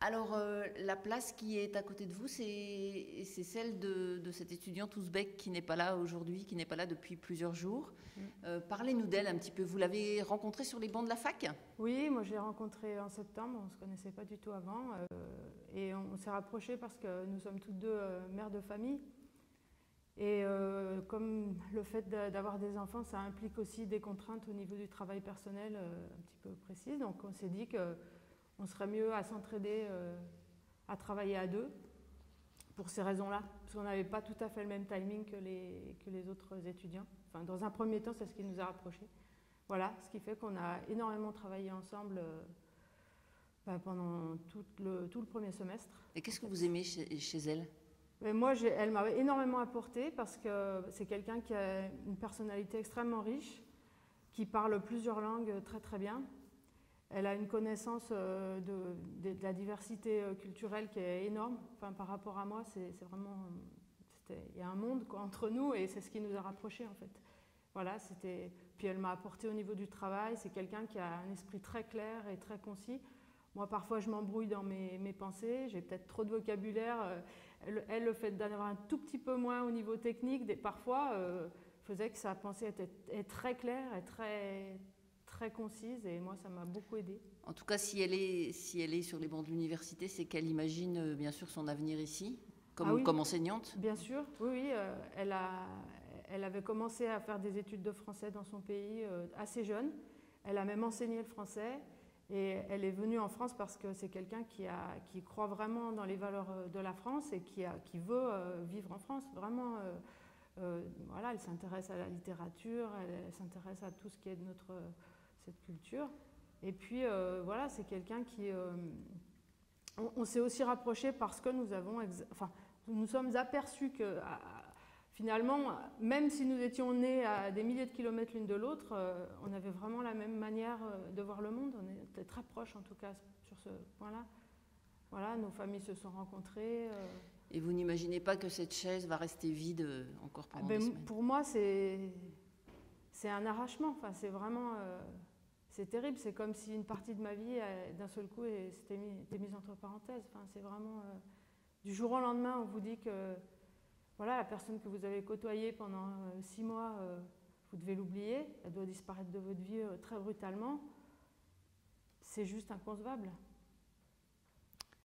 Alors, la place qui est à côté de vous, c'est celle de cette étudiante ouzbek qui n'est pas là aujourd'hui, qui n'est pas là depuis plusieurs jours. Mm. Parlez-nous d'elle un petit peu. Vous l'avez rencontrée sur les bancs de la fac? Oui, moi je l'ai rencontrée en septembre, on ne se connaissait pas du tout avant. Et on s'est rapprochés parce que nous sommes toutes deux mères de famille. Et comme le fait d'avoir des enfants, ça implique aussi des contraintes au niveau du travail personnel un petit peu précises. Donc on s'est dit qu'on serait mieux à s'entraider, à travailler à deux, pour ces raisons-là. Parce qu'on n'avait pas tout à fait le même timing que les autres étudiants. Enfin, dans un premier temps, c'est ce qui nous a rapprochés. Voilà, ce qui fait qu'on a énormément travaillé ensemble pendant tout le premier semestre. Et qu'est-ce que vous aimez chez elle? Mais moi, elle m'a énormément apporté parce que c'est quelqu'un qui a une personnalité extrêmement riche, qui parle plusieurs langues très très bien. Elle a une connaissance de la diversité culturelle qui est énorme. Enfin, par rapport à moi, c'est vraiment, il y a un monde quoi, entre nous et c'est ce qui nous a rapprochés en fait. Voilà, puis elle m'a apporté au niveau du travail. C'est quelqu'un qui a un esprit très clair et très concis. Moi, parfois, je m'embrouille dans mes pensées. J'ai peut-être trop de vocabulaire. Elle, le fait d'en avoir un tout petit peu moins au niveau technique, parfois, faisait que sa pensée était très claire et très concise. Et moi, ça m'a beaucoup aidée. En tout cas, si elle est sur les bancs de l'université, c'est qu'elle imagine bien sûr son avenir ici, Oui, comme enseignante. bien sûr. Oui, elle avait commencé à faire des études de français dans son pays assez jeune. Elle a même enseigné le français. Et elle est venue en France parce que c'est quelqu'un qui croit vraiment dans les valeurs de la France et qui veut vivre en France. Vraiment, voilà, elle s'intéresse à la littérature, elle s'intéresse à tout ce qui est de cette culture. Et puis, voilà, c'est quelqu'un qui... on s'est aussi rapprochés parce que nous sommes aperçus que... Finalement, même si nous étions nés à des milliers de kilomètres l'une de l'autre, on avait vraiment la même manière de voir le monde. On était très proches, en tout cas, sur ce point-là. Voilà, nos familles se sont rencontrées. Et vous n'imaginez pas que cette chaise va rester vide encore pendant des semaines? Pour moi, c'est un arrachement. Enfin, c'est vraiment... c'est terrible. C'est comme si une partie de ma vie, d'un seul coup, était mise entre parenthèses. Enfin, c'est vraiment... du jour au lendemain, on vous dit que... Voilà, la personne que vous avez côtoyée pendant 6 mois, vous devez l'oublier, elle doit disparaître de votre vie très brutalement. C'est juste inconcevable.